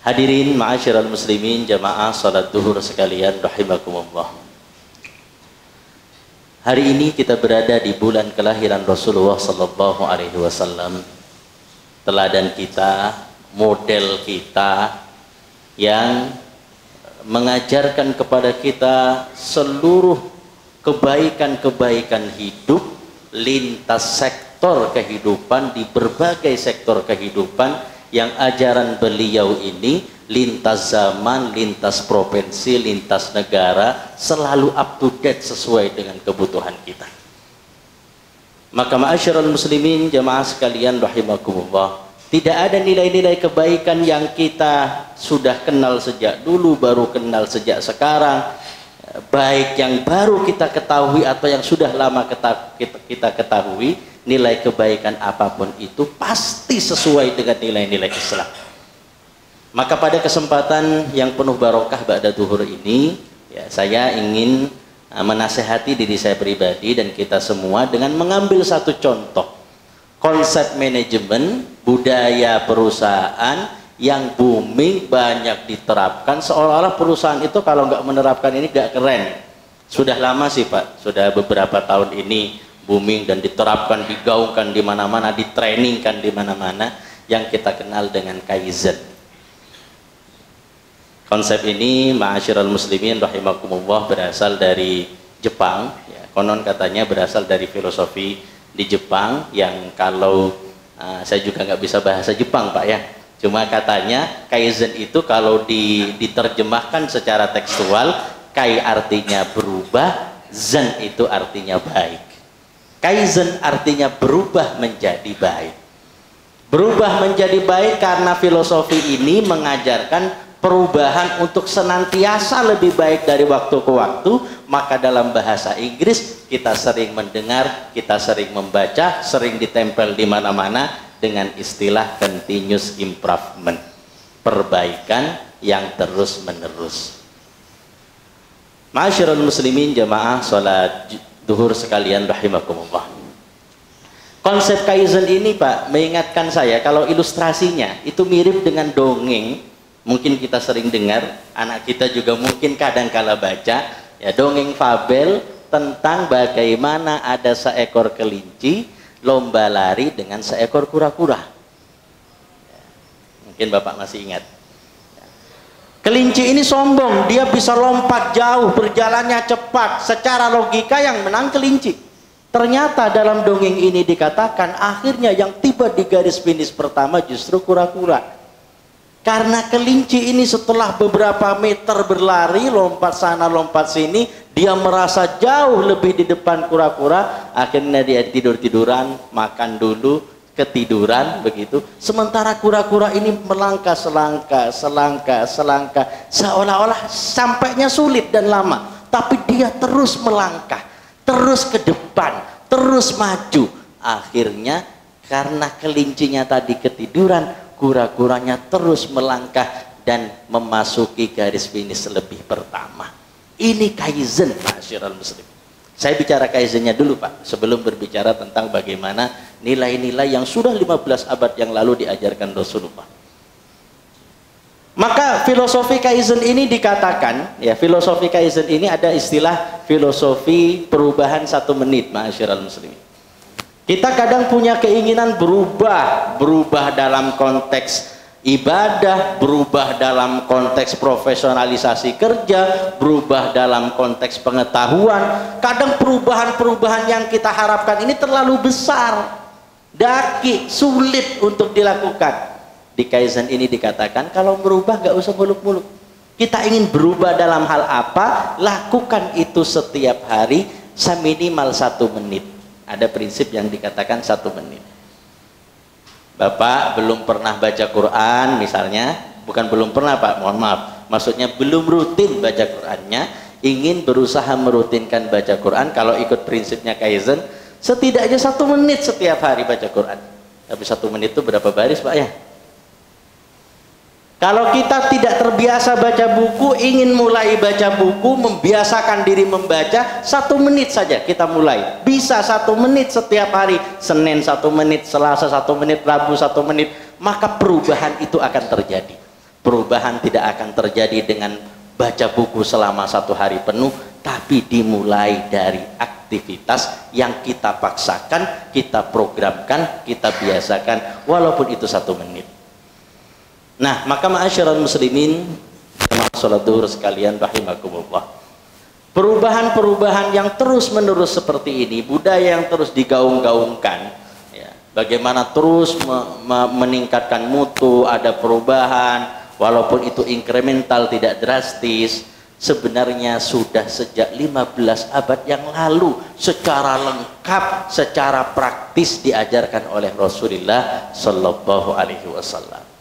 Hadirin ma'asyiral muslimin jamaah salat duhur sekalian rahimakumullah. Hari ini kita berada di bulan kelahiran Rasulullah sallallahu alaihi wasallam. Teladan kita, model kita yang mengajarkan kepada kita seluruh kebaikan-kebaikan hidup lintas sektor kehidupan, di berbagai sektor kehidupan, yang ajaran beliau ini lintas zaman, lintas provinsi, lintas negara, selalu up to date sesuai dengan kebutuhan kita. Maka ma'asyiral muslimin jamaah sekalian rahimakumullah, tidak ada nilai-nilai kebaikan yang kita sudah kenal sejak dulu, baru kenal sejak sekarang, baik yang baru kita ketahui atau yang sudah lama kita ketahui, nilai kebaikan apapun itu pasti sesuai dengan nilai-nilai Islam. Maka pada kesempatan yang penuh barokah ba'da duhur ini, ya, saya ingin menasehati diri saya pribadi dan kita semua dengan mengambil satu contoh konsep manajemen budaya perusahaan yang booming, banyak diterapkan, seolah-olah perusahaan itu kalau nggak menerapkan ini nggak keren. Sudah lama sih Pak, sudah beberapa tahun ini booming dan diterapkan, digaungkan di mana-mana, ditrainingkan di mana-mana, yang kita kenal dengan Kaizen. Konsep ini ma'asyiral muslimin rahimakumullah berasal dari Jepang, ya, konon katanya berasal dari filosofi di Jepang yang kalau saya juga nggak bisa bahasa Jepang Pak ya, cuma katanya Kaizen itu kalau diterjemahkan secara tekstual, kai artinya berubah, zen itu artinya baik. Kaizen artinya berubah menjadi baik. Berubah menjadi baik karena filosofi ini mengajarkan perubahan untuk senantiasa lebih baik dari waktu ke waktu. Maka dalam bahasa Inggris kita sering mendengar, kita sering membaca, sering ditempel di mana-mana dengan istilah continuous improvement, perbaikan yang terus menerus. Ma'asyiral muslimin jamaah salat duhur sekalian rahimakumullah. Konsep Kaizen ini Pak mengingatkan saya kalau ilustrasinya itu mirip dengan dongeng. Mungkin kita sering dengar, anak kita juga mungkin kadang-kala baca, ya, dongeng fabel tentang bagaimana ada seekor kelinci lomba lari dengan seekor kura-kura. Ya, mungkin Bapak masih ingat. Kelinci ini sombong, dia bisa lompat jauh, berjalannya cepat. Secara logika yang menang kelinci. Ternyata dalam dongeng ini dikatakan akhirnya yang tiba di garis finish pertama justru kura-kura. Karena kelinci ini setelah beberapa meter berlari, lompat sana lompat sini, dia merasa jauh lebih di depan kura-kura. Akhirnya dia tidur-tiduran, makan dulu, ketiduran begitu. Sementara kura-kura ini melangkah selangkah, seolah-olah sampainya sulit dan lama, tapi dia terus melangkah, terus ke depan, terus maju. Akhirnya karena kelincinya tadi ketiduran, kura-kuranya terus melangkah dan memasuki garis finish lebih pertama. Ini Kaizen ma'asyiral muslim. Saya bicara Kaizennya dulu Pak, sebelum berbicara tentang bagaimana nilai-nilai yang sudah 15 abad yang lalu diajarkan Rasulullah. Maka filosofi Kaizen ini dikatakan, ya, filosofi Kaizen ini ada istilah filosofi perubahan 1 menit ma'asyiral muslimin. Kita kadang punya keinginan berubah dalam konteks ibadah, berubah dalam konteks profesionalisasi kerja, berubah dalam konteks pengetahuan. Kadang perubahan-perubahan yang kita harapkan ini terlalu besar, daki, sulit untuk dilakukan. Di Kaizen ini dikatakan kalau berubah gak usah muluk-muluk. Kita ingin berubah dalam hal apa, lakukan itu setiap hari seminimal 1 menit. Ada prinsip yang dikatakan 1 menit. Bapak belum pernah baca Quran misalnya, bukan belum pernah Pak, mohon maaf, maksudnya belum rutin baca Qurannya, ingin berusaha merutinkan baca Quran. Kalau ikut prinsipnya Kaizen, setidaknya 1 menit setiap hari baca Quran. Tapi 1 menit itu berapa baris Pak ya? Kalau kita tidak terbiasa baca buku, ingin mulai baca buku, membiasakan diri membaca, 1 menit saja kita mulai. Bisa 1 menit setiap hari, Senin 1 menit, Selasa 1 menit, Rabu 1 menit, maka perubahan itu akan terjadi. Perubahan tidak akan terjadi dengan baca buku selama 1 hari penuh, tapi dimulai dari aktivitas yang kita paksakan, kita programkan, kita biasakan, walaupun itu 1 menit. Nah, maka ma'asyiral muslimin, jamaah salat zuhur sekalian rahimakumullah. Perubahan-perubahan yang terus-menerus seperti ini, budaya yang terus digaung-gaungkan, ya, bagaimana terus meningkatkan mutu, ada perubahan, walaupun itu incremental, tidak drastis, sebenarnya sudah sejak 15 abad yang lalu secara lengkap, secara praktis diajarkan oleh Rasulullah Shallallahu Alaihi Wasallam.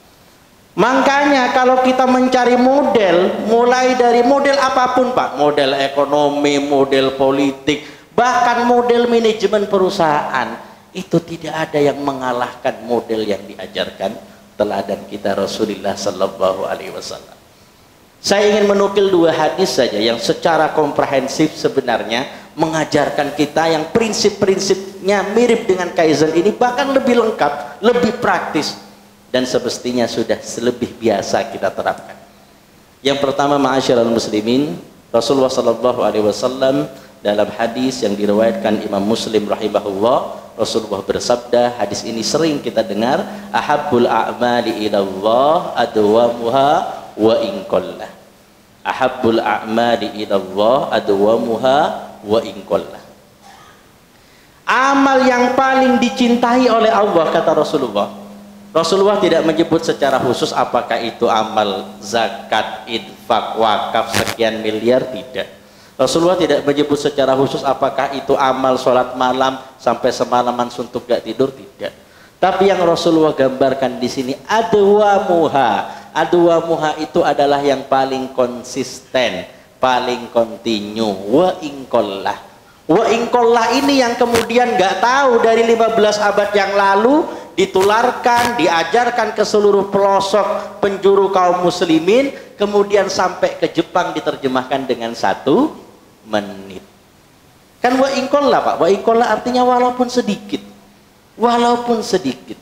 Makanya kalau kita mencari model, mulai dari model apapun Pak, model ekonomi, model politik, bahkan model manajemen perusahaan, itu tidak ada yang mengalahkan model yang diajarkan teladan kita Rasulullah Sallallahu Alaihi Wasallam. Saya ingin menukil 2 hadis saja yang secara komprehensif sebenarnya mengajarkan kita yang prinsip-prinsipnya mirip dengan Kaizen ini, bahkan lebih lengkap, lebih praktis, dan semestinya sudah lebih biasa kita terapkan. Yang pertama, ma'asyiral muslimin, Rasulullah Sallallahu Alaihi Wasallam dalam hadis yang diriwayatkan Imam Muslim rahimahullah, Rasulullah bersabda, hadis ini sering kita dengar, ahabbul a'mali ilallah adwamuha wa in qallah. Ahabbul a'mali ilallah adwamuha wa in qallah. Amal yang paling dicintai oleh Allah, kata Rasulullah. Rasulullah tidak menyebut secara khusus apakah itu amal zakat, infak, wakaf sekian miliar, tidak. Rasulullah tidak menyebut secara khusus apakah itu amal sholat malam sampai semalaman suntuk gak tidur, tidak. Tapi yang Rasulullah gambarkan di sini adwamuha. Adwamuha itu adalah yang paling konsisten, paling kontinu. Wa ingkollah. Wa ingkollah ini yang kemudian gak tahu dari 15 abad yang lalu ditularkan, diajarkan ke seluruh pelosok penjuru kaum muslimin, kemudian sampai ke Jepang diterjemahkan dengan 1 menit. Kan wa ingkollah Pak, wa ingkollah artinya walaupun sedikit. Walaupun sedikit.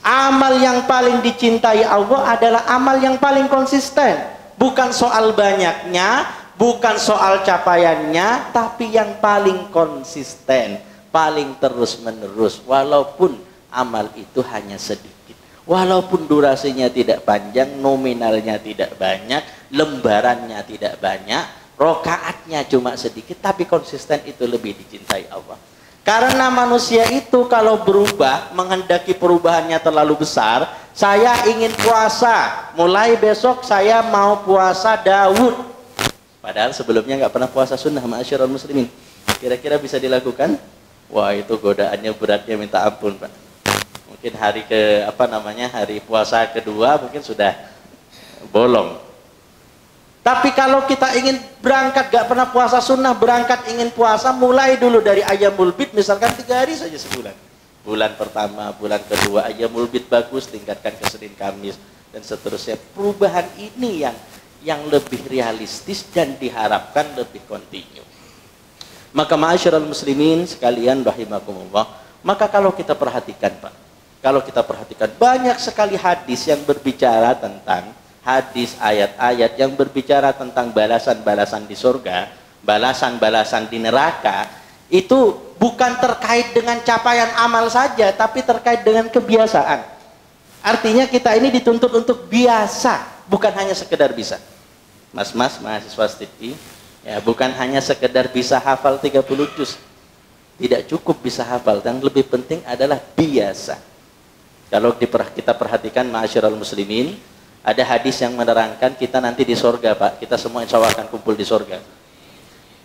Amal yang paling dicintai Allah adalah amal yang paling konsisten. Bukan soal banyaknya, bukan soal capaiannya, tapi yang paling konsisten, paling terus-menerus, walaupun amal itu hanya sedikit, walaupun durasinya tidak panjang, nominalnya tidak banyak, lembarannya tidak banyak, rokaatnya cuma sedikit, tapi konsisten itu lebih dicintai Allah. Karena manusia itu kalau berubah, menghendaki perubahannya terlalu besar, saya ingin puasa, mulai besok saya mau puasa Daud, padahal sebelumnya nggak pernah puasa sunnah, ma'asyiral muslimin. Kira-kira bisa dilakukan? Wah, itu godaannya beratnya minta ampun Pak. Mungkin hari hari puasa kedua mungkin sudah bolong. Tapi kalau kita ingin berangkat gak pernah puasa sunnah, berangkat ingin puasa, mulai dulu dari Ayyamul Bid, misalkan 3 hari saja sebulan. Bulan pertama, bulan kedua Ayyamul Bid bagus, tingkatkan ke Senin Kamis dan seterusnya. Perubahan ini yang lebih realistis dan diharapkan lebih kontinu. Maka ma'asyiral muslimin sekalian rahimakumullah, maka kalau kita perhatikan Pak, kalau kita perhatikan banyak sekali hadis yang berbicara tentang hadis, ayat-ayat yang berbicara tentang balasan-balasan di surga, balasan-balasan di neraka, itu bukan terkait dengan capaian amal saja, tapi terkait dengan kebiasaan. Artinya kita ini dituntut untuk biasa, bukan hanya sekedar bisa. Mas-mas mahasiswa STIP, ya, bukan hanya sekedar bisa hafal 30 juz. Tidak cukup bisa hafal, yang lebih penting adalah biasa. Kalau kita perhatikan ma'asyiral muslimin, ada hadis yang menerangkan kita nanti di surga Pak, kita semua insya Allah akan kumpul di surga.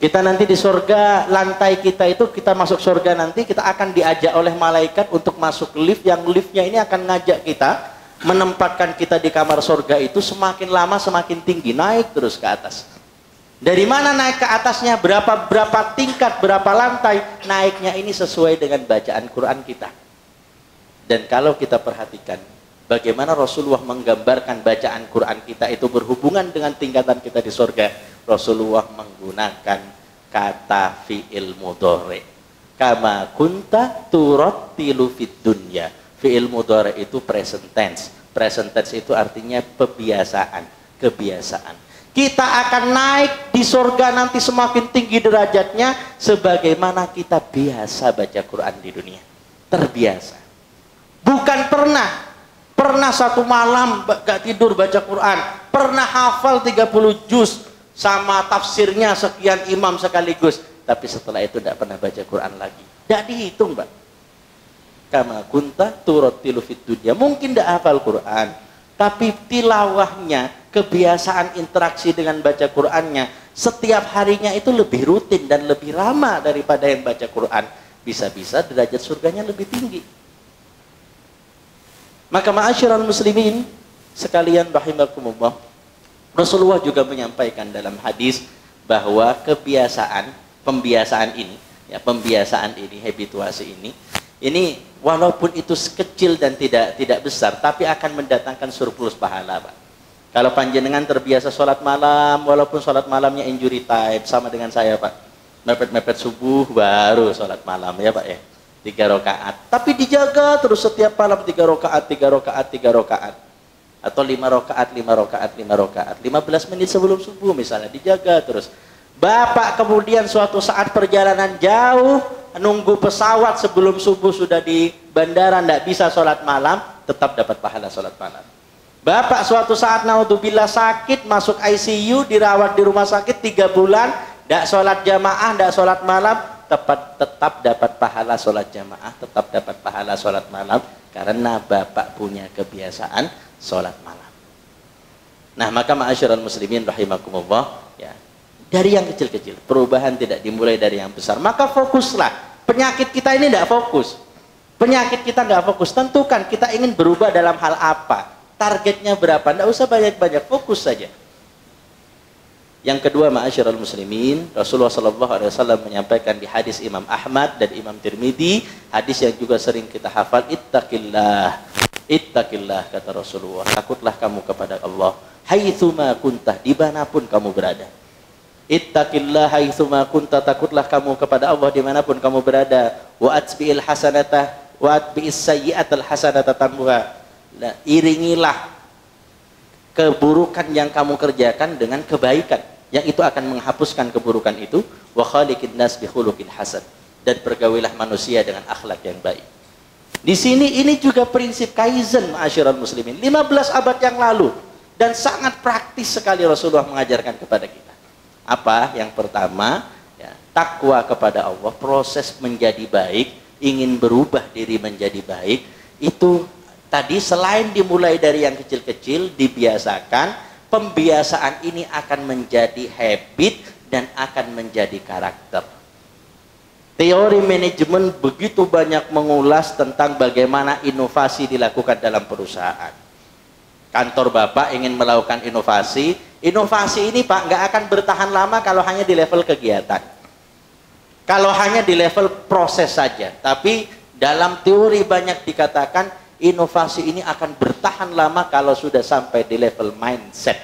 Kita nanti di surga, lantai kita itu, kita masuk surga nanti, kita akan diajak oleh malaikat untuk masuk lift, yang liftnya ini akan ngajak kita, menempatkan kita di kamar surga itu, semakin lama semakin tinggi, naik terus ke atas. Dari mana naik ke atasnya, berapa tingkat, berapa lantai, naiknya ini sesuai dengan bacaan Quran kita. Dan kalau kita perhatikan, Bagaimana Rasulullah menggambarkan bacaan Quran kita itu berhubungan dengan tingkatan kita di surga? Rasulullah menggunakan kata fi'il mudhari. Kama kunta turattilu fid dunya. Fi'il mudhari itu present tense. Present tense itu artinya kebiasaan. Kita akan naik di surga nanti semakin tinggi derajatnya sebagaimana kita biasa baca Quran di dunia. Terbiasa. Bukan pernah satu malam gak tidur baca Quran, pernah hafal 30 juz sama tafsirnya sekian imam sekaligus, tapi setelah itu tidak pernah baca Quran lagi. Tidak dihitung, Mbak. Kama kunta turattilu fid dunya. Mungkin tidak hafal Quran, tapi tilawahnya, kebiasaan interaksi dengan baca Qurannya setiap harinya itu lebih rutin dan lebih lama daripada yang baca Quran. Bisa-bisa derajat surganya lebih tinggi. Maka ma'asyiral muslimin sekalian rahimakumullah, Rasulullah juga menyampaikan dalam hadis bahwa pembiasaan ini, habituasi ini walaupun itu kecil dan tidak besar, tapi akan mendatangkan surplus pahala, Pak. Kalau panjenengan terbiasa sholat malam, walaupun sholat malamnya injury time, sama dengan saya, Pak, mepet-mepet subuh baru sholat malam, ya Pak ya, 3 rakaat, tapi dijaga terus setiap malam 3 rakaat, atau 5 rakaat, 15 menit sebelum subuh misalnya, dijaga terus. Bapak kemudian suatu saat perjalanan jauh, nunggu pesawat sebelum subuh sudah di bandara, tidak bisa sholat malam, tetap dapat pahala sholat malam. Bapak suatu saat naudzubillah sakit, masuk ICU, dirawat di rumah sakit 3 bulan, tidak sholat jamaah, tidak sholat malam, tetap dapat pahala sholat jamaah, tetap dapat pahala sholat malam, karena Bapak punya kebiasaan sholat malam. Nah, maka ma'asyiral muslimin rahimakumullah, ya, dari yang kecil-kecil, perubahan tidak dimulai dari yang besar. Maka fokuslah. Penyakit kita ini tidak fokus. Penyakit kita nggak fokus. Tentukan kita ingin berubah dalam hal apa, targetnya berapa. Tidak usah banyak-banyak, fokus saja. Yang kedua, ma'asyiral muslimin, Rasulullah SAW menyampaikan di hadis Imam Ahmad dan Imam Tirmidzi, hadis yang juga sering kita hafal, ittaqillah, kata Rasulullah, takutlah kamu kepada Allah, haitsuma kuntah, dimanapun kamu berada. Ittaqillah haitsuma kunta, takutlah kamu kepada Allah dimanapun kamu berada. Wa atbi'il hasanata wa atbi'is sayyi'atal hasanata tambuha. Nah, iringilah keburukan yang kamu kerjakan dengan kebaikan, yang itu akan menghapuskan keburukan itu. Wa khaliqin nas bi khuluqin hasan, dan bergaulilah manusia dengan akhlak yang baik. Di sini ini juga prinsip kaizen, ma'asyiral muslimin, 15 abad yang lalu, dan sangat praktis sekali Rasulullah mengajarkan kepada kita. Apa? Yang pertama, ya, takwa kepada Allah, proses menjadi baik, ingin berubah diri menjadi baik, itu tadi selain dimulai dari yang kecil-kecil, dibiasakan, pembiasaan ini akan menjadi habit dan akan menjadi karakter. Teori manajemen begitu banyak mengulas tentang bagaimana inovasi dilakukan dalam perusahaan. Kantor Bapak ingin melakukan inovasi ini Pak nggak akan bertahan lama kalau hanya di level kegiatan, kalau hanya di level proses saja. Tapi dalam teori banyak dikatakan inovasi ini akan bertahan lama kalau sudah sampai di level mindset.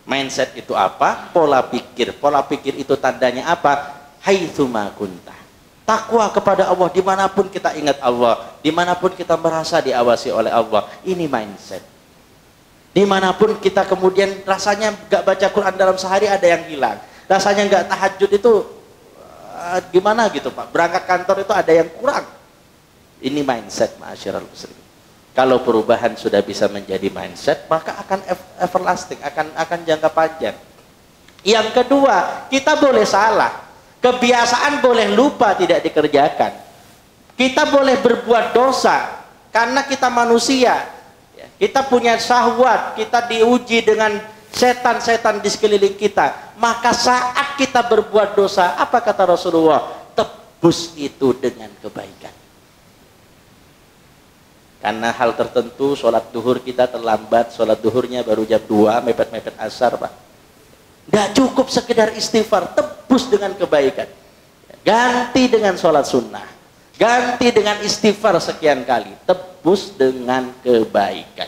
Mindset itu apa? Pola pikir. Pola pikir itu tandanya apa? Haitsuma kunta, takwa kepada Allah, dimanapun kita ingat Allah, dimanapun kita merasa diawasi oleh Allah. Ini mindset. Dimanapun kita kemudian rasanya gak baca Quran dalam sehari ada yang hilang, rasanya gak tahajud itu gimana gitu Pak, berangkat kantor itu ada yang kurang. Ini mindset, ma'asyiral muslimin. Kalau perubahan sudah bisa menjadi mindset, maka akan everlasting, akan jangka panjang. Yang kedua, kita boleh salah, kebiasaan boleh lupa tidak dikerjakan, kita boleh berbuat dosa karena kita manusia. Kita punya syahwat, kita diuji dengan setan-setan di sekeliling kita. Maka saat kita berbuat dosa, apa kata Rasulullah? Tebus itu dengan kebaikan. Karena hal tertentu, sholat duhur kita terlambat, sholat duhurnya baru jam 2, mepet-mepet asar Pak. Nggak cukup sekedar istighfar, tebus dengan kebaikan. Ganti dengan sholat sunnah. Ganti dengan istighfar sekian kali, tebus dengan kebaikan.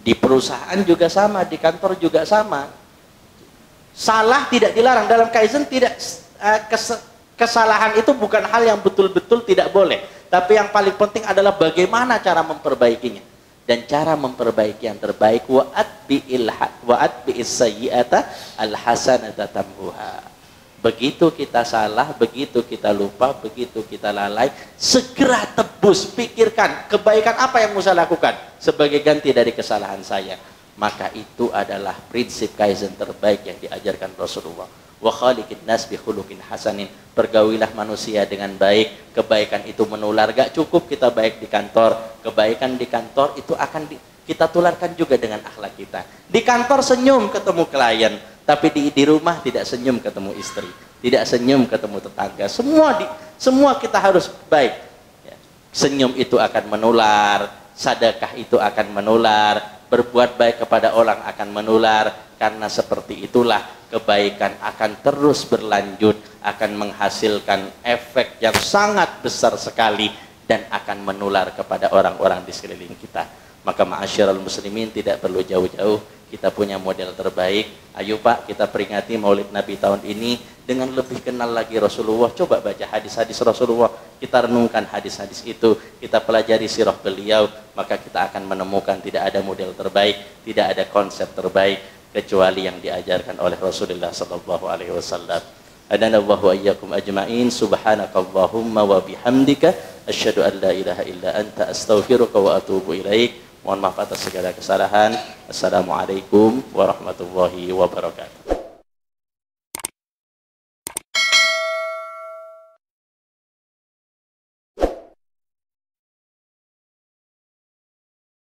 Di perusahaan juga sama, di kantor juga sama. Salah tidak dilarang dalam Kaizen, tidak kesalahan itu bukan hal yang betul-betul tidak boleh, tapi yang paling penting adalah bagaimana cara memperbaikinya. Dan cara memperbaiki yang terbaik, wa'atbi'is sayyi'ata alhasanata tamhuha. Begitu kita salah, begitu kita lupa, begitu kita lalai, segera tebus, pikirkan kebaikan apa yang saya lakukan sebagai ganti dari kesalahan saya. Maka itu adalah prinsip Kaizen terbaik yang diajarkan Rasulullah. Wa khaliqin nas bi khuluqin hasanin. Pergaulilah manusia dengan baik, kebaikan itu menular. Gak cukup kita baik di kantor, kebaikan di kantor itu akan kita tularkan juga dengan akhlak kita. Di kantor senyum ketemu klien, tapi di rumah tidak senyum ketemu istri, tidak senyum ketemu tetangga. Semua kita harus baik. Ya. Senyum itu akan menular, sedekah itu akan menular, berbuat baik kepada orang akan menular. Karena seperti itulah kebaikan akan terus berlanjut, akan menghasilkan efek yang sangat besar sekali dan akan menular kepada orang-orang di sekeliling kita. Maka ma'asyiral muslimin, tidak perlu jauh-jauh, kita punya model terbaik. Ayo Pak, kita peringati Maulid Nabi tahun ini dengan lebih kenal lagi Rasulullah. Coba baca hadis-hadis Rasulullah, kita renungkan hadis-hadis itu, kita pelajari sirah beliau, maka kita akan menemukan tidak ada model terbaik, tidak ada konsep terbaik kecuali yang diajarkan oleh Rasulullah sallallahu alaihi wasallam. Adanallahu wa iyyakum ajma'in. Subhanakallahumma wa bihamdika asyhadu an la ilaha illa anta astaghfiruka wa atubu ilaik. Mohon maaf atas segala kesalahan. Assalamualaikum warahmatullahi wabarakatuh.